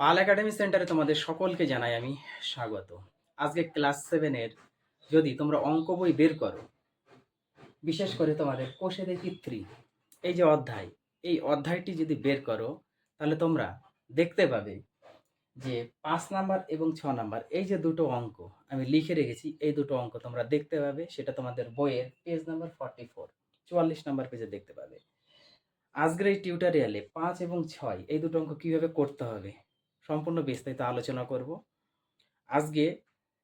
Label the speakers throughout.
Speaker 1: পাল academy সেন্টারে তোমাদের সকলকে জানাই আমি স্বাগত। আজকে ক্লাস 7-এর যদি তোমরা অঙ্ক বই বের করো, বিশেষ করে তোমাদের কোষে দেখি 3 এই যে অধ্যায়, এই অধ্যায়টি যদি বের করো তাহলে তোমরা দেখতে পাবে যে 5 নাম্বার এবং 6 নাম্বার এই যে দুটো অঙ্ক আমি লিখে রেখেছি, এই দুটো অঙ্ক তোমরা দেখতে পাবে। সেটা তোমাদের বইয়ের পেজ নাম্বার 44 নাম্বার পেজে দেখতে পাবে। আজকের এই টিউটোরিয়ালে 5 এবং 6 এই দুটো অঙ্ক কিভাবে করতে হবে সম্পূর্ণ বিস্তারিত আলোচনা করব। আজকে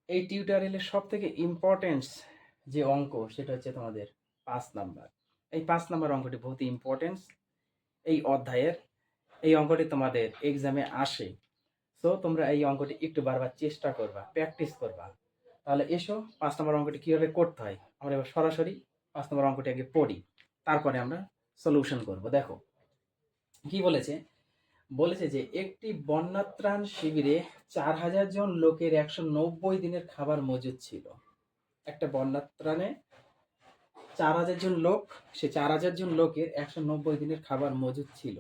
Speaker 1: এই টিউটোরিয়ালের সবথেকে ইম্পর্টেন্স যে অঙ্ক সেটা হচ্ছে তোমাদের 5 নাম্বার। এই 5 নাম্বার অঙ্কটি বহুত ইম্পর্টেন্স এই অধ্যায়ের। এই অঙ্কটি তোমাদের এক্সামে আসে, সো তোমরা এই অঙ্কটি একটু বারবার চেষ্টা করবা, প্র্যাকটিস করবা। তাহলে এসো 5 নম্বর অঙ্কটি কীভাবে করতে হয় আমরা এবার সরাসরি 5 নম্বর অঙ্কটি আগে পড়ি, তারপরে আমরা সলিউশন করব। দেখো কি বলেছে, বলেছে যে একটি বন্যাত্রাণ শিবিরে 4000 জন লোকের 190 দিনের খাবার মজুদ ছিল। একটা বন্যাত্রাণে 4000 জন লোক, সে 4000 জন লোকের 190 দিনের খাবার মজুদ ছিল,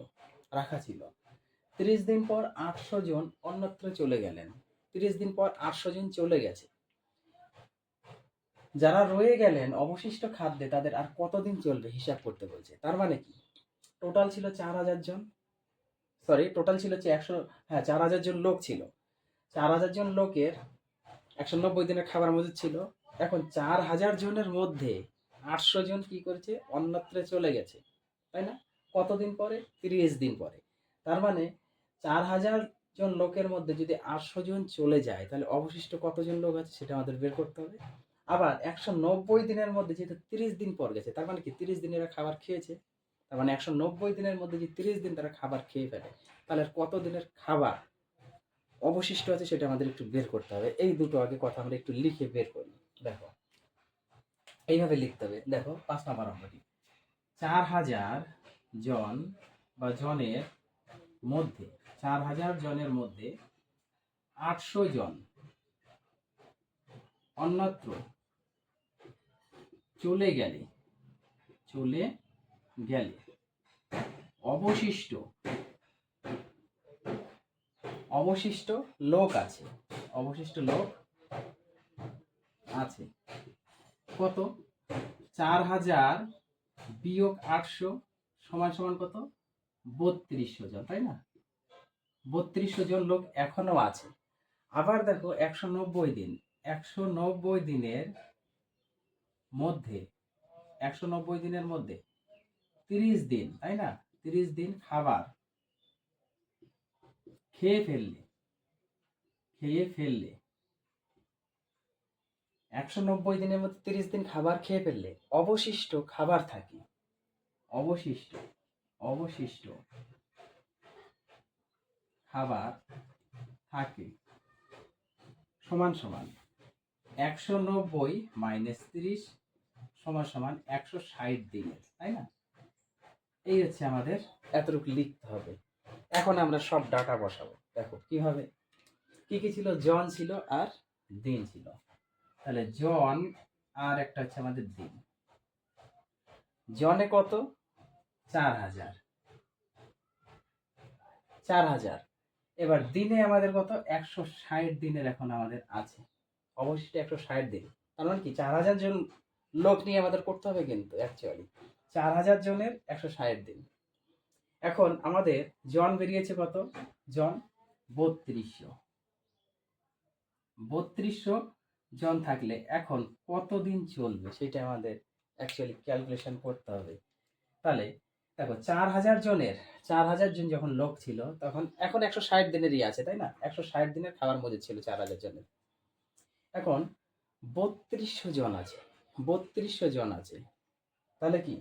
Speaker 1: রাখা ছিল। 30 দিন পর 800 জন অন্যত্র চলে গেলেন। 30 দিন পর 800 জন চলে গেছে। যারা রয়ে গেলেন অবশিষ্ট খাদ্যে তাদের আর কতদিন চলবে হিসাব করতে বলছে। তার মানে কি, টোটাল ছিল 4000 জন, টোটাল ছিল হচ্ছে 4000 জন লোক ছিল। 4000 জন লোকের 190 দিনের খাবার মজুদ ছিল। এখন 4000 জনের মধ্যে 800 জন কি করেছে, অন্যত্রে চলে গেছে, তাই না? কতদিন পরে? 30 দিন পরে। তার মানে 4000 জন লোকের মধ্যে যদি 800 জন চলে যায় তাহলে অবশিষ্ট কতজন লোক আছে সেটা আমাদের বের করতে হবে। আবার 190 দিনের মধ্যে যেহেতু 30 দিন পর গেছে, তার মানে কি 30 দিন এরা খাবার খেয়েছে। তার মানে 190 দিনের মধ্যে যে 30 দিন তারা খাবার খেয়ে ফেলে, তাহলে কত দিনের খাবার অবশিষ্ট আছে সেটা আমাদের একটু বের করতে হবে। এই দুটো আগে কথা আমরা একটু লিখে বের করি। দেখো এইভাবে লিখতে হবে। দেখো 5 নম্বর অঙ্কটি, 4000 জন বা জনের মধ্যে 4000 জনের মধ্যে 800 জন অন্যত্র চলে গেলে অবশিষ্ট লোক আছে, কত? 4000 বিয়োগ 800 সমান সমান কত? 3200 জন, তাই না? 3200 জন লোক এখনো আছে। আবার দেখো 190 দিনের মধ্যে 30 দিন, তাই না? 30 দিন খাবার খেয়ে ফেললে 190 দিনের মধ্যে 30 দিন খাবার খেয়ে ফেললে অবশিষ্ট খাবার থাকে, অবশিষ্ট খাবার থাকে সমান সমান 190 মাইনাস 30 সমান সমান 160 দিনের, তাই না? এই হচ্ছে আমাদের এতটুকু লিখতে হবে। এখন আমরা সব ডাটা বসাবো। দেখো কি হবে, কি কি ছিল? জন ছিল আর দিন ছিল। তাহলে জন আর একটা হচ্ছে আমাদের দিন। জনে কত? 4000। এবার দিনে আমাদের কত? 160 দিনের এখন আমাদের আছে, অবশিষ্ট 160 দিন। তার মানে কি 4000 জন লোক নিয়ে আমাদের করতে হবে, কিন্তু অ্যাকচুয়ালি 4000 জনের 160 দিন। এখন আমাদের জন বেরিয়েছে কত? জন 3200 জন থাকলে এখন কতদিন চলবে সেটা আমাদের অ্যাকচুয়ালি ক্যালকুলেশন করতে হবে। তাহলে দেখো 4000 জন যখন লোক ছিল তখন এখন 160 দিনেরই আছে, তাই না? 160 দিনের খাবার মজুদ ছিল 4000 জনের। এখন 3200 জন আছে, তাহলে কি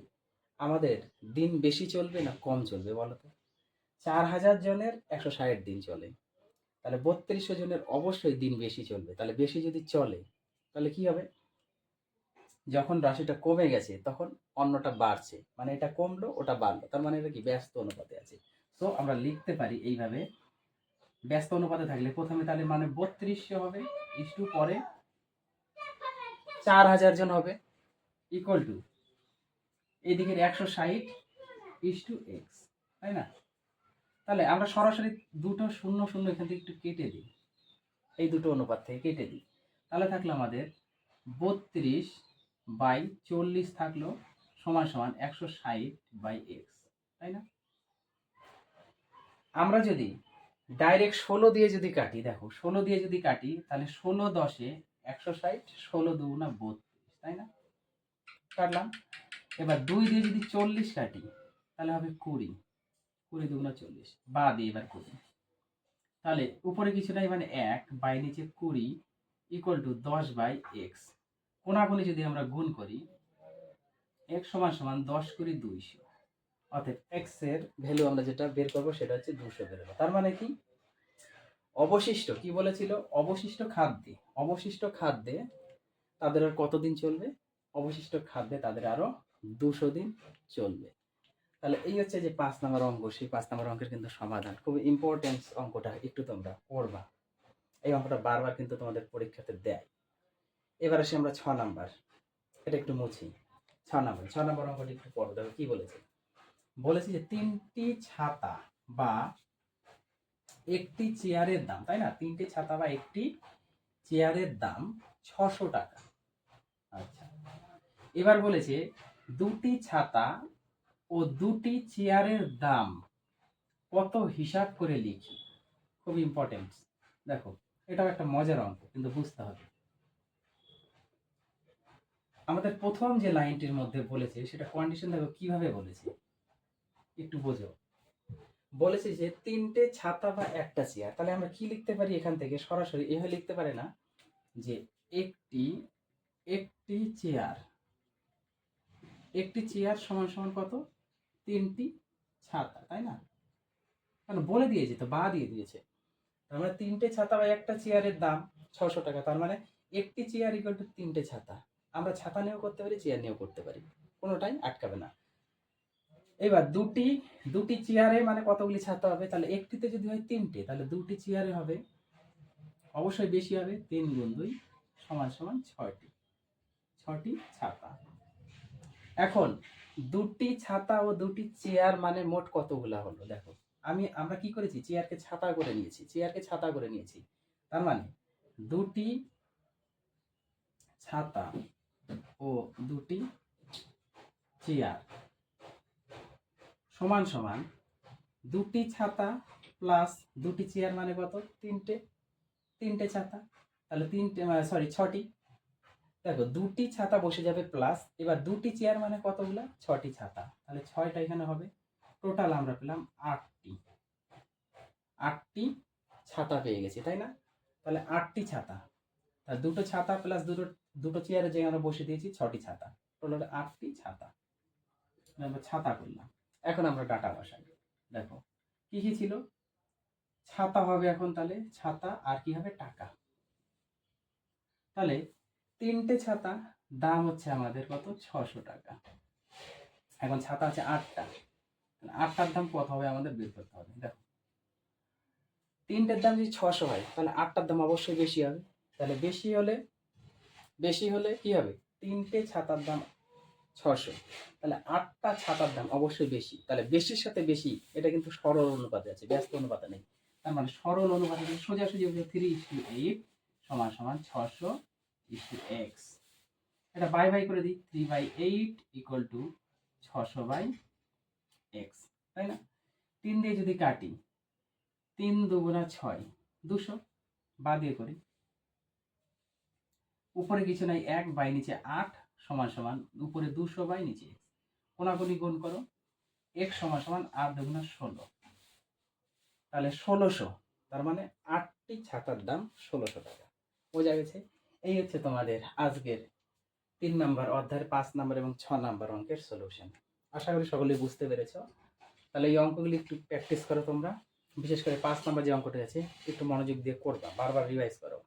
Speaker 1: আমাদের দিন বেশি চলবে না কম চলবে বলো তো? 4000 জনের 160 দিন চলে, তাহলে 3200 জনের অবশ্যই দিন বেশি চলবে। তাহলে বেশি যদি চলে তাহলে কি হবে, যখন রাশিটা কমে গেছে তখন অন্যটা বাড়ছে, মানে এটা কমলো ওটা বাড়লো, তার মানে এটা কি ব্যস্ত অনুপাতে আছে। তো আমরা লিখতে পারি এইভাবে, ব্যস্ত অনুপাতে থাকলে প্রথমে তাহলে মানে 3200 হবে, ইস্টু পরে 4000 জন হবে, ইকুয়াল টু এদিকের 160 ইস্টু এক্স, তাই না? তাহলে আমরা সরাসরি দুটো শূন্য শূন্য এখান থেকে একটু কেটে দিই, এই দুটো অনুপাত থেকে কেটে দিই। তাহলে থাকলো আমাদের 32/40 থাকলো সমান সমান 160/x, তাই না? আমরা যদি ডাইরেক্ট 16 দিয়ে যদি কাটি, দেখো 16 দিয়ে যদি কাটি তাহলে 16 10 160, 16 2 32, তাই না? কাটলাম। এবার 2 দিয়ে যদি 40 কাটি তাহলে হবে 20, 20 2 40, বা দিয়ে এবার 20। তাহলে উপরে কিছু নাই, মানে 1 বাই নিচে 20 ইকুয়াল টু 10/x। কোনাকুনি যদি আমরা গুণ করি, x সমান সমান 10 × 200, অর্থাৎ x এর ভ্যালু আমরা যেটা বের করবো সেটা হচ্ছে 200 বেরোলো। তার মানে কি অবশিষ্ট, কি বলেছিল, অবশিষ্ট খাদ্যে তাদের আর কতদিন চলবে? অবশিষ্ট খাদ্যে তাদের আরো 200 দিন চলবে। তাহলে এই হচ্ছে যে 5 নম্বর অঙ্ক। সেই 5 নম্বর অঙ্কের কিন্তু সমাধান, খুব ইম্পর্টেন্ট অঙ্কটা, একটু তোমরা পড়বা। এই অঙ্কটা বারবার কিন্তু তোমাদের পরীক্ষাতে দেয়। এবার আসি আমরা 6 নাম্বার, এটা একটু মুছি। 6 নম্বর অঙ্কটি একটু পড়ো, দেখো কি বলেছে। বলেছে যে 3টি ছাতা বা একটি চেয়ারের দাম, তাই না? 3টি ছাতা বা একটি চেয়ারের দাম 600 টাকা। আচ্ছা, এবার বলেছে 2টি ছাতা ও 2টি চেয়ারের দাম কত হিসাব করে লিখি। খুব ইম্পর্টেন্ট। দেখো, এটাও একটা মজার অঙ্ক, কিন্তু বুঝতে হবে। আমাদের প্রথম যে লাইনটির মধ্যে বলেছে সেটা কন্ডিশন, দেখো কিভাবে বলেছে, একটু বোঝো। বলেছে যে 3টে ছাতা বা একটা চেয়ার। তাহলে আমরা কি লিখতে পারি এখান থেকে? সরাসরি এভাবে লিখতে পারে না যে একটি চেয়ার সমান সমান কত? 3টি ছাতা, তাই না? কারণ বলে দিয়েছে তো, বা দিয়ে দিয়েছে। তার মানে 3টে ছাতা বা একটা চেয়ারের দাম 600 টাকা। তার মানে একটি চেয়ার ইকুয়াল টু 3টে ছাতা। আমরা ছাতা নিয়েও করতে পারি, চেয়ার নিয়েও করতে পারি, কোনোটাই আটকাবে না। এবার দুটি চেয়ারে মানে কতগুলি ছাতা হবে? তাহলে একটিতে যদি হয় 3টে, তাহলে 2টি চেয়ারে হবে অবশ্যই বেশি হবে, 3 × 2 সমান সমান 6টি ছাতা। এখন 2টি ছাতা ও 2টি চেয়ার মানে মোট কতগুলা হলো? দেখো, আমরা কি করেছি, চেয়ারকে ছাতা করে নিয়েছি। তার মানে 2টি ছাতা ও 2টি চেয়ার সমান সমান 2টি ছাতা প্লাস 2টি চেয়ার মানে কত? 3টে ছাতা। তাহলে 6টি। দেখো, 2টি ছাতা বসে যাবে প্লাস, এবার 2টি চেয়ার মানে কতগুলা? 6টি ছাতা। তাহলে 6টা এখানে হবে। টোটাল আমরা পেলাম 8টি ছাতা পেয়ে গেছি, তাই না? তাহলে 8টি ছাতা, তাহলে 2টো ছাতা প্লাস দুটো চেয়ারে যে আমরা বসে দিয়েছি 6টি ছাতা, টোটাল 8টি ছাতা। আমরা ছাতা করলাম। এখন আমরা ডাটা বসাই। দেখো কি কি ছিল, ছাতা হবে এখন, তাহলে ছাতা আর কি হবে? টাকা। তাহলে 3টে ছাতা দাম হচ্ছে আমাদের কত? 600 টাকা। এখন ছাতা আছে 8টা, 8টার দাম কত হবে আমাদের বের করতে হবে। দেখো, 3টের দাম যদি 600 হয় তাহলে 8টার দাম অবশ্যই বেশি হবে। তাহলে বেশি হলে কি হবে? 3টে ছাতার দাম 600, তাহলে 8টা ছাতার দাম অবশ্যই বেশি। তাহলে বেশির সাথে বেশি, এটা কিন্তু সরল অনুপাতে আছে, ব্যস্ত অনুপাতে নেই। তার মানে সরল অনুপাতে সোজাসুজি 3:8 সমান সমান 600:x। এটা বাই করে দিই, 3/8 ইকুয়াল টু 600/x, তাই না? 3 দিয়ে যদি কাটি, 3 2 6, 200, বা দিয়ে করি। উপরে কিছু নাই, 1 বাই নিচে 8 সমান সমান উপরে 200 বাই নিচে x। কোনাকুনি গুণ করো, x সমান সমান 8 2 16, তাহলে 1600। তার মানে 8টি ছাতার দাম 1600 টাকা। বোঝা গেছে? এই হচ্ছে তোমাদের আজকের 3 নাম্বার অধ্যায়ের 5 নাম্বার এবং 6 নাম্বার অঙ্কের সলিউশন। আশা করি সকলেই বুঝতে পেরেছো। তাহলে এই অঙ্কগুলি একটু প্র্যাকটিস করো তোমরা, বিশেষ করে 5 নাম্বার যে অঙ্কটা আছে একটু মনোযোগ দিয়ে করবা, বারবার রিভাইজ করো।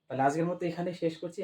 Speaker 1: তাহলে আজকের মতো এখানে শেষ করছি।